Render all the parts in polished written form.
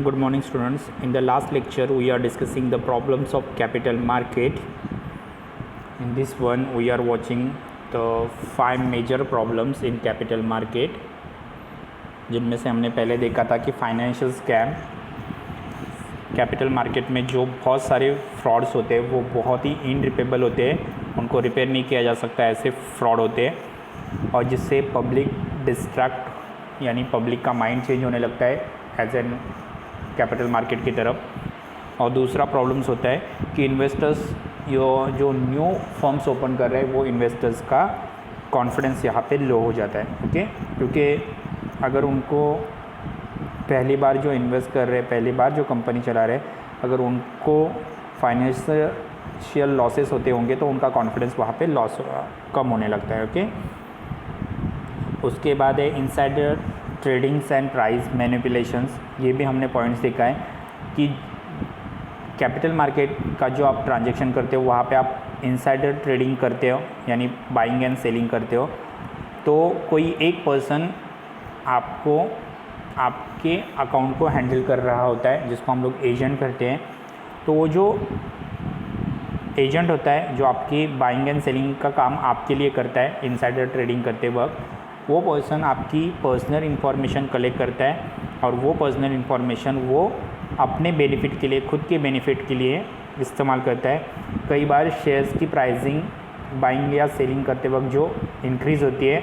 Good morning students. In the last lecture we are discussing the problems of capital market. In this one we are watching the 5 major problems in capital market, जिनमें से हमने पहले देखा था कि financial scam capital market में जो बहुत सारे फ्रॉड्स होते हैं वो बहुत ही इनरिपेबल होते हैं, उनको रिपेयर नहीं किया जा सकता, ऐसे फ्रॉड होते हैं और जिससे पब्लिक डिस्ट्रैक्ट यानी पब्लिक का माइंड चेंज होने लगता है एज एन कैपिटल मार्केट की तरफ। और दूसरा प्रॉब्लम्स होता है कि इन्वेस्टर्स जो न्यू फर्म्स ओपन कर रहे हैं वो इन्वेस्टर्स का कॉन्फिडेंस यहाँ पे लो हो जाता है। ओके, क्योंकि अगर उनको पहली बार जो इन्वेस्ट कर रहे हैं, पहली बार जो कंपनी चला रहे हैं, अगर उनको फाइनेंशियल लॉसेस होते होंगे तो उनका कॉन्फिडेंस वहाँ पे लॉस कम होने लगता है। ओके, उसके बाद है insider tradings and price manipulations. ये भी हमने पॉइंट्स देखा है कि कैपिटल मार्केट का जो आप ट्रांजैक्शन करते हो वहाँ पे आप इनसाइडर ट्रेडिंग करते हो यानी बाइंग एंड सेलिंग करते हो, तो कोई एक पर्सन आपको आपके अकाउंट को हैंडल कर रहा होता है जिसको हम लोग एजेंट करते हैं। तो वो जो एजेंट होता है जो आपकी बाइंग एंड सेलिंग का काम आपके लिए करता है इनसाइडर ट्रेडिंग करते वक्त, वो पर्सन आपकी पर्सनल इन्फॉर्मेशन कलेक्ट करता है और वो पर्सनल इन्फॉर्मेशन वो अपने बेनिफिट के लिए, खुद के बेनिफिट के लिए इस्तेमाल करता है। कई बार शेयर्स की प्राइसिंग बाइंग या सेलिंग करते वक्त जो इंक्रीज़ होती है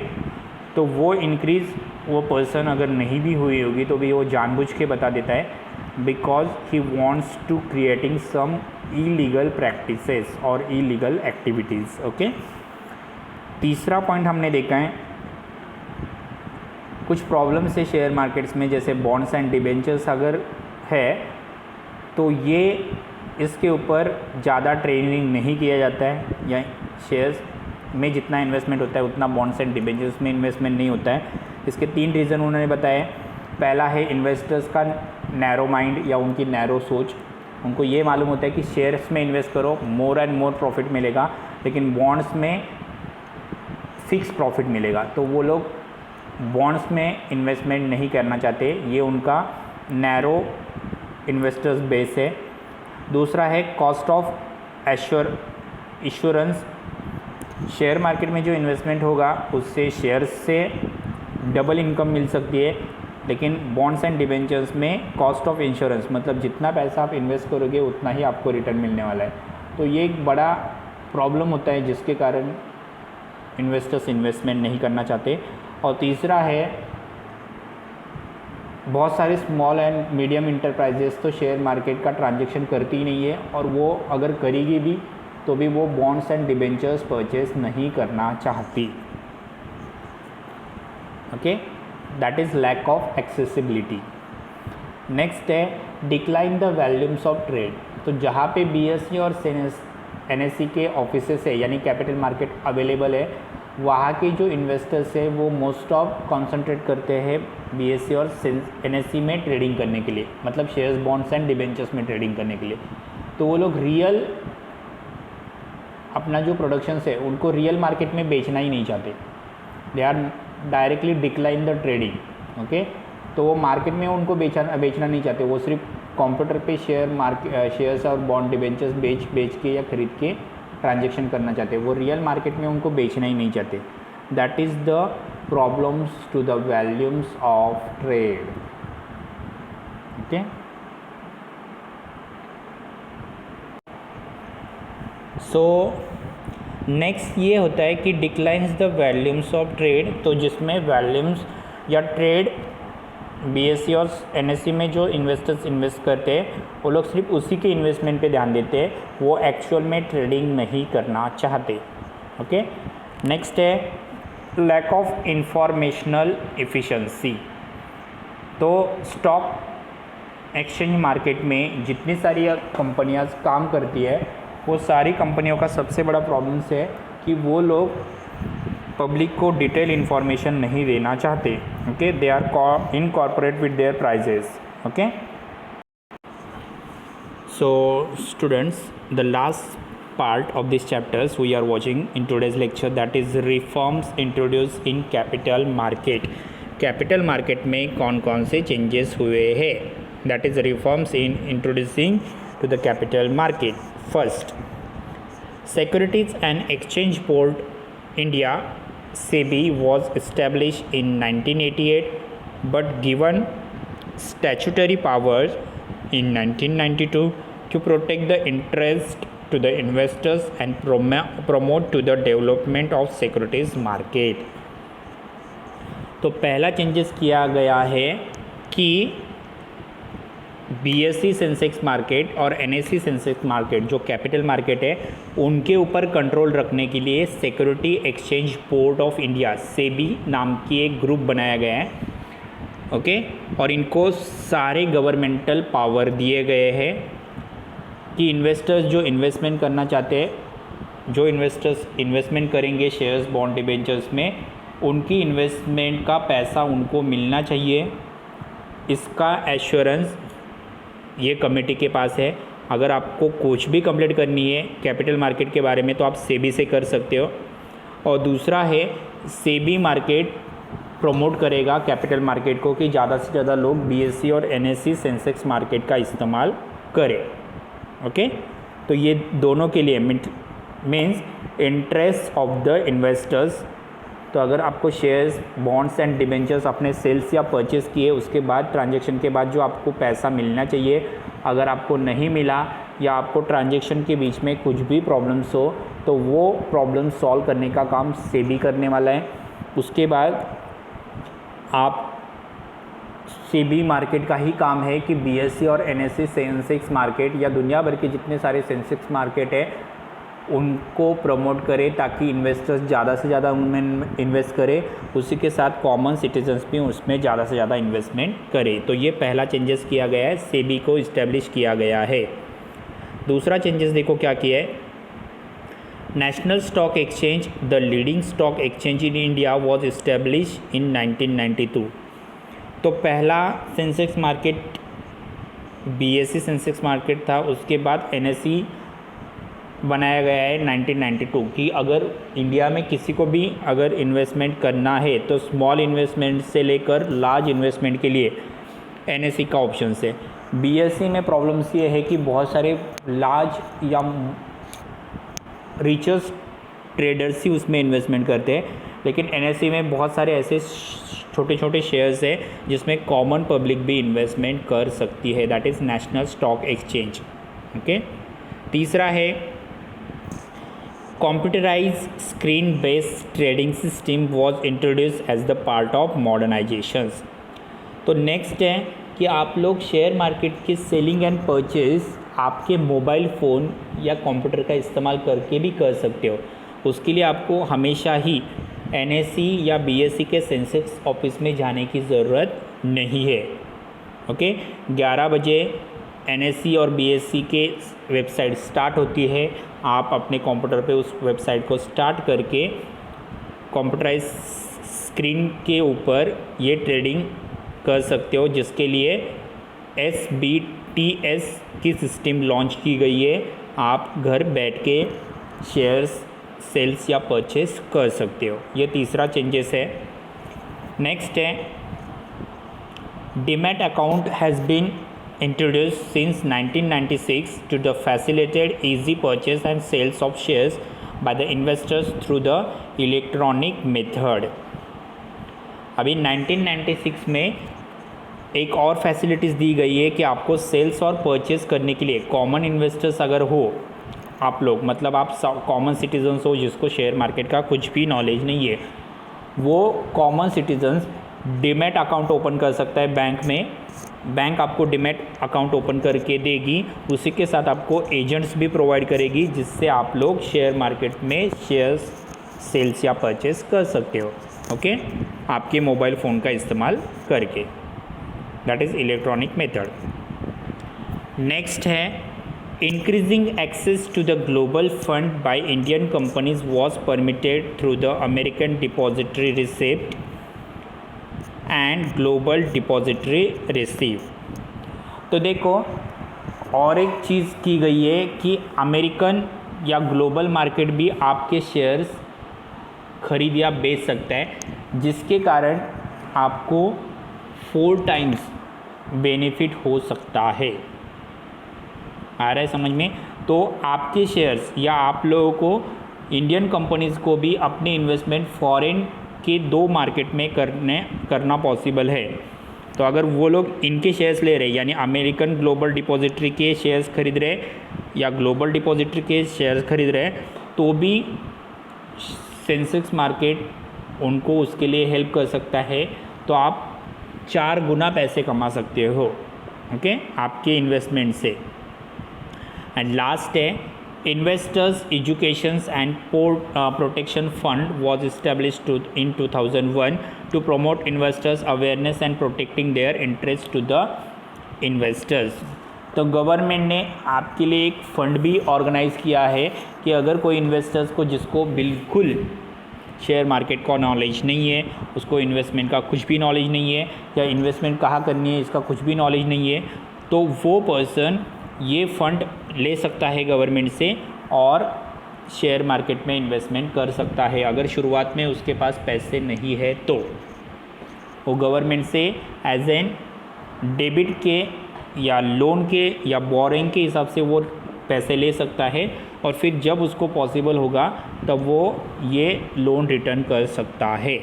तो वो इंक्रीज़ वो पर्सन अगर नहीं भी हुई होगी तो भी वो जानबूझ के बता देता है, because he wants to creating some illegal practices और इलीगल एक्टिविटीज़। ओके, तीसरा पॉइंट हमने देखा है कुछ प्रॉब्लम्स है शेयर मार्केट्स में, जैसे बॉन्ड्स एंड डिबेंचर्स अगर है तो ये इसके ऊपर ज़्यादा ट्रेडिंग नहीं किया जाता है, या शेयर्स में जितना इन्वेस्टमेंट होता है उतना बॉन्ड्स एंड डिबेंचर्स में इन्वेस्टमेंट नहीं होता है। इसके 3 रीज़न उन्होंने बताए। पहला है इन्वेस्टर्स का नैरो माइंड या उनकी नैरो सोच, उनको ये मालूम होता है कि शेयर्स में इन्वेस्ट करो मोर एंड मोर प्रॉफिट मिलेगा, लेकिन बॉन्ड्स में फिक्स प्रॉफिट मिलेगा, तो वो लोग बॉन्ड्स में इन्वेस्टमेंट नहीं करना चाहते। ये उनका नैरो इन्वेस्टर्स बेस है। दूसरा है cost of assurance. Share market में जो इन्वेस्टमेंट होगा उससे शेयर्स से डबल इनकम मिल सकती है, लेकिन बॉन्ड्स एंड डिबेंचर्स में कॉस्ट ऑफ इंश्योरेंस, मतलब जितना पैसा आप इन्वेस्ट करोगे उतना ही आपको रिटर्न मिलने वाला है। तो ये एक बड़ा प्रॉब्लम होता है जिसके कारण इन्वेस्टर्स इन्वेस्टमेंट नहीं करना चाहते। और तीसरा है बहुत सारे स्मॉल एंड मीडियम इंटरप्राइजेस तो शेयर मार्केट का ट्रांजैक्शन करती ही नहीं है, और वो अगर करेगी भी तो भी वो बॉन्ड्स एंड डिबेंचर्स परचेज नहीं करना चाहती। Okay, that is lack of accessibility. Next है decline the volumes of trade. तो जहाँ पे बीएसई और एनएसई के ऑफिसेस है यानी कैपिटल मार्केट अवेलेबल है, वहाँ के जो इन्वेस्टर्स है वो मोस्ट ऑफ कॉन्सेंट्रेट करते हैं बीएसई और एनएसई में ट्रेडिंग करने के लिए, मतलब शेयर्स बॉन्ड्स एंड डिबेंचर्स में ट्रेडिंग करने के लिए। तो वो लोग रियल अपना जो प्रोडक्शंस है उनको रियल मार्केट में बेचना ही नहीं चाहते, they are directly decline the trading. Okay, तो वो मार्केट में उनको बेचना नहीं चाहते, वो सिर्फ कंप्यूटर पे शेयर्स और बॉन्ड डिबेंचर्स बेच के या खरीद के ट्रांजैक्शन करना चाहते हैं, वो रियल मार्केट में उनको बेचना ही नहीं चाहते। That is the problems to the volumes of trade. Okay, so next ये होता है कि declines the volumes of trade. तो जिसमें वॉल्यूम्स या ट्रेड बीएसई और एनएसई में जो इन्वेस्टर्स इन्वेस्ट करते हैं वो लोग सिर्फ उसी के इन्वेस्टमेंट पे ध्यान देते हैं, वो एक्चुअल में ट्रेडिंग नहीं करना चाहते। ओके, नेक्स्ट है लैक ऑफ इंफॉर्मेशनल एफिशिएंसी। तो स्टॉक एक्सचेंज मार्केट में जितनी सारी कंपनियां काम करती है वो सारी कंपनियों का सबसे बड़ा प्रॉब्लम्स है कि वो लोग पब्लिक को डिटेल इन्फॉर्मेशन नहीं देना चाहते। Okay, they are incorporate with their prices. Okay, so students, the last part of this chapters we are watching in today's lecture, that is reforms introduce in capital market. Capital market में कौन कौन से changes हुए हैं। that is reforms in introducing to the capital market. First, Securities and Exchange Board India SEBI was established in 1988 but given statutory powers in 1992 to protect the interest to the investors and promote to the development of securities market. तो पहला changes किया गया है कि BSE Sensex market और NSE Sensex market जो capital market है उनके ऊपर कंट्रोल रखने के लिए security exchange board of India SEBI नाम की एक ग्रुप बनाया गया है, ओके। और इनको सारे गवर्नमेंटल पावर दिए गए हैं कि इन्वेस्टर्स जो इन्वेस्टमेंट करना चाहते हैं, जो इन्वेस्टर्स इन्वेस्टमेंट करेंगे शेयर्स बॉन्ड डिबेंचर्स में, उनकी इन्वेस्टमेंट का पैसा उनको मिलना चाहिए। इसका एश्योरेंस ये कमेटी के पास है। अगर आपको कुछ भी कंप्लीट करनी है कैपिटल मार्केट के बारे में तो आप सेबी से कर सकते हो। और दूसरा है सेबी मार्केट प्रमोट करेगा कैपिटल मार्केट को कि ज़्यादा से ज़्यादा लोग BSE और NSE सेंसेक्स मार्केट का इस्तेमाल करें, ओके। तो ये दोनों के लिए means interest of the investors. तो अगर आपको शेयर्स बॉन्ड्स एंड डिबेंचर्स अपने सेल्स या परचेज़ किए उसके बाद ट्रांजैक्शन के बाद जो आपको पैसा मिलना चाहिए, अगर आपको नहीं मिला या आपको ट्रांजैक्शन के बीच में कुछ भी प्रॉब्लम्स हो तो वो प्रॉब्लम सॉल्व करने का काम सेबी करने वाला है। उसके बाद आप सेबी मार्केट का ही काम है कि BSE और NSE सेंसेक्स मार्केट या दुनिया भर के जितने सारे सेंसेक्स मार्केट है उनको प्रमोट करें ताकि इन्वेस्टर्स ज़्यादा से ज़्यादा उनमें इन्वेस्ट करें, उसी के साथ कॉमन सिटीजन्स भी उसमें ज़्यादा से ज़्यादा इन्वेस्टमेंट करें। तो ये पहला चेंजेस किया गया है, सेबी को इस्टेब्लिश किया गया है। दूसरा चेंजेस देखो क्या किया है, national stock exchange the leading stock exchange in India was establish in 1992। तो पहला Sensex market BSE Sensex market था, उसके बाद NSE बनाया गया है 1992 कि अगर इंडिया में किसी को भी अगर इन्वेस्टमेंट करना है तो स्मॉल इन्वेस्टमेंट से लेकर लार्ज इन्वेस्टमेंट के लिए NSE का ऑप्शन है। BSE में प्रॉब्लम्स ये है कि बहुत सारे लार्ज या रिचेस्ट ट्रेडर्स ही उसमें इन्वेस्टमेंट करते हैं, लेकिन NSE में बहुत सारे ऐसे छोटे छोटे शेयर्स है जिसमें कॉमन पब्लिक भी इन्वेस्टमेंट कर सकती है, that is national stock exchange, okay. तीसरा है computerized screen based trading system was introduced as the part of modernizations। तो नेक्स्ट है कि आप लोग शेयर मार्केट की सेलिंग एंड परचेज आपके मोबाइल फ़ोन या कंप्यूटर का इस्तेमाल करके भी कर सकते हो। उसके लिए आपको हमेशा ही NSE या BSE के सेंसेक्स ऑफिस में जाने की ज़रूरत नहीं है, ओके। 11 बजे NSE और BSE के वेबसाइट स्टार्ट होती है, आप अपने कंप्यूटर पे उस वेबसाइट को स्टार्ट करके कंप्यूटराइज स्क्रीन के ऊपर ये ट्रेडिंग कर सकते हो, जिसके लिए SBTS की सिस्टम लॉन्च की गई है। आप घर बैठ के शेयर्स सेल्स या परचेस कर सकते हो। ये तीसरा चेंजेस है। नेक्स्ट है demat account has been introduced since 1996 to the facilitate easy purchase and sales of shares by the investors through the electronic method। अभी 1996 में एक और फैसिलिटीज़ दी गई है कि आपको सेल्स और परचेस करने के लिए कॉमन इन्वेस्टर्स अगर हो आप लोग, मतलब आप कॉमन सिटीजन्स हो जिसको शेयर मार्केट का कुछ भी नॉलेज नहीं है, वो common citizens demat account open कर सकता है बैंक में। बैंक आपको डीमैट अकाउंट ओपन करके देगी, उसी के साथ आपको एजेंट्स भी प्रोवाइड करेगी जिससे आप लोग शेयर मार्केट में शेयर्स सेल्स या परचेस कर सकते हो, ओके, आपके मोबाइल फ़ोन का इस्तेमाल करके, that is electronic method. Next है increasing access to the global fund by Indian companies was permitted through the American depository receipt and global depository receive. तो देखो और एक चीज़ की गई है कि अमेरिकन या ग्लोबल मार्केट भी आपके शेयर्स खरीद या बेच सकता है, जिसके कारण आपको 4 टाइम्स बेनिफिट हो सकता है। आ रहा है समझ में? तो आपके शेयर्स या आप लोगों को इंडियन कंपनीज़ को भी अपनी इन्वेस्टमेंट फॉरेन के 2 मार्केट में करना पॉसिबल है। तो अगर वो लोग इनके शेयर्स ले रहे हैं, यानी अमेरिकन ग्लोबल डिपॉजिटरी के शेयर्स खरीद रहे या ग्लोबल डिपॉजिटरी के शेयर्स खरीद रहे हैं, तो भी सेंसेक्स मार्केट उनको उसके लिए हेल्प कर सकता है। तो आप 4 गुना पैसे कमा सकते हो, ओके, आपके इन्वेस्टमेंट से। एंड लास्ट है investors educations and protection fund was established in 2001 to promote investors awareness and protecting their interest to the investors. तो गवर्नमेंट ने आपके लिए एक फ़ंड भी ऑर्गेनाइज़ किया है कि अगर कोई इन्वेस्टर्स को जिसको बिल्कुल शेयर मार्केट का नॉलेज नहीं है, उसको इन्वेस्टमेंट का कुछ भी नॉलेज नहीं है, या इन्वेस्टमेंट कहाँ करनी है इसका कुछ भी नॉलेज नहीं है, तो वो पर्सन ये फ़ंड ले सकता है गवर्नमेंट से और शेयर मार्केट में इन्वेस्टमेंट कर सकता है। अगर शुरुआत में उसके पास पैसे नहीं है तो वो गवर्नमेंट से एज एन डेबिट के या लोन के या बोरिंग के हिसाब से वो पैसे ले सकता है, और फिर जब उसको पॉसिबल होगा तब वो ये लोन रिटर्न कर सकता है।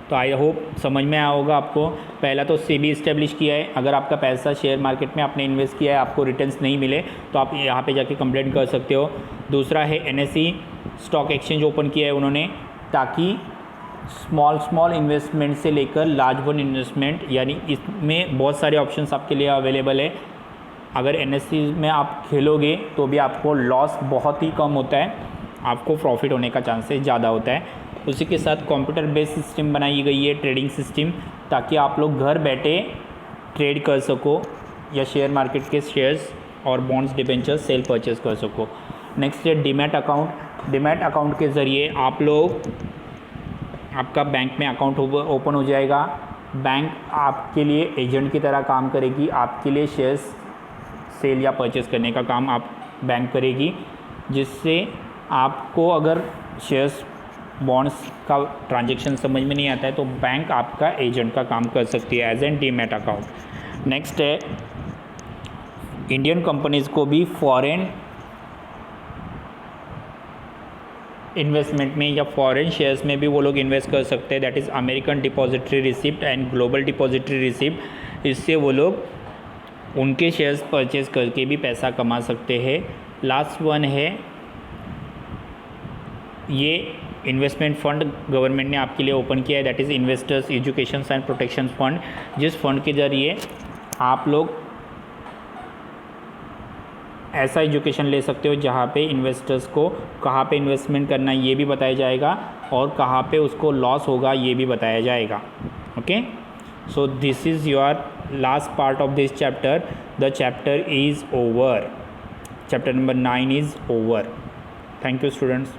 तो आई होप समझ में आया होगा आपको। पहला तो सेबी इस्टेब्लिश किया है, अगर आपका पैसा शेयर मार्केट में आपने इन्वेस्ट किया है, आपको रिटर्न्स नहीं मिले तो आप यहाँ पे जाके कंप्लेंट कर सकते हो। दूसरा है एनएसई स्टॉक एक्सचेंज ओपन किया है उन्होंने, ताकि स्मॉल इन्वेस्टमेंट से लेकर लार्ज वन इन्वेस्टमेंट, यानी इसमें बहुत सारे ऑप्शंस आपके लिए अवेलेबल है। अगर एनएसई में आप खेलोगे तो भी आपको लॉस बहुत ही कम होता है, आपको प्रॉफिट होने का चांसेस ज़्यादा होता है। उसी के साथ कंप्यूटर बेस्ड सिस्टम बनाई गई है, ट्रेडिंग सिस्टम, ताकि आप लोग घर बैठे ट्रेड कर सको या शेयर मार्केट के शेयर्स और बॉन्ड्स डिबेंचर्स सेल परचेज कर सको। नेक्स्ट है डीमैट अकाउंट। डीमैट अकाउंट के ज़रिए आप लोग, आपका बैंक में अकाउंट ओपन हो जाएगा, बैंक आपके लिए एजेंट की तरह काम करेगी, आपके लिए शेयर्स सेल या परचेज करने का काम आप बैंक करेगी, जिससे आपको अगर शेयर्स बॉन्ड्स का ट्रांजैक्शन समझ में नहीं आता है तो बैंक आपका एजेंट का काम कर सकती है as an demat account. Next है इंडियन कंपनीज़ को भी फॉरेन इन्वेस्टमेंट में या फॉरेन शेयर्स में भी वो लोग इन्वेस्ट कर सकते हैं, that is American depository receipt and global depository receipt. इससे वो लोग उनके शेयर्स परचेज करके भी पैसा कमा सकते हैं। लास्ट वन है ये इन्वेस्टमेंट फ़ंड गवर्नमेंट ने आपके लिए ओपन किया है, that is investors education and protection fund, जिस फंड के ज़रिए आप लोग ऐसा एजुकेशन ले सकते हो जहाँ पे इन्वेस्टर्स को कहाँ पे इन्वेस्टमेंट करना है ये भी बताया जाएगा, और कहाँ पे उसको लॉस होगा ये भी बताया जाएगा। Okay, so this is your last part of this chapter. The chapter is over, chapter number 9 is over. Thank you students.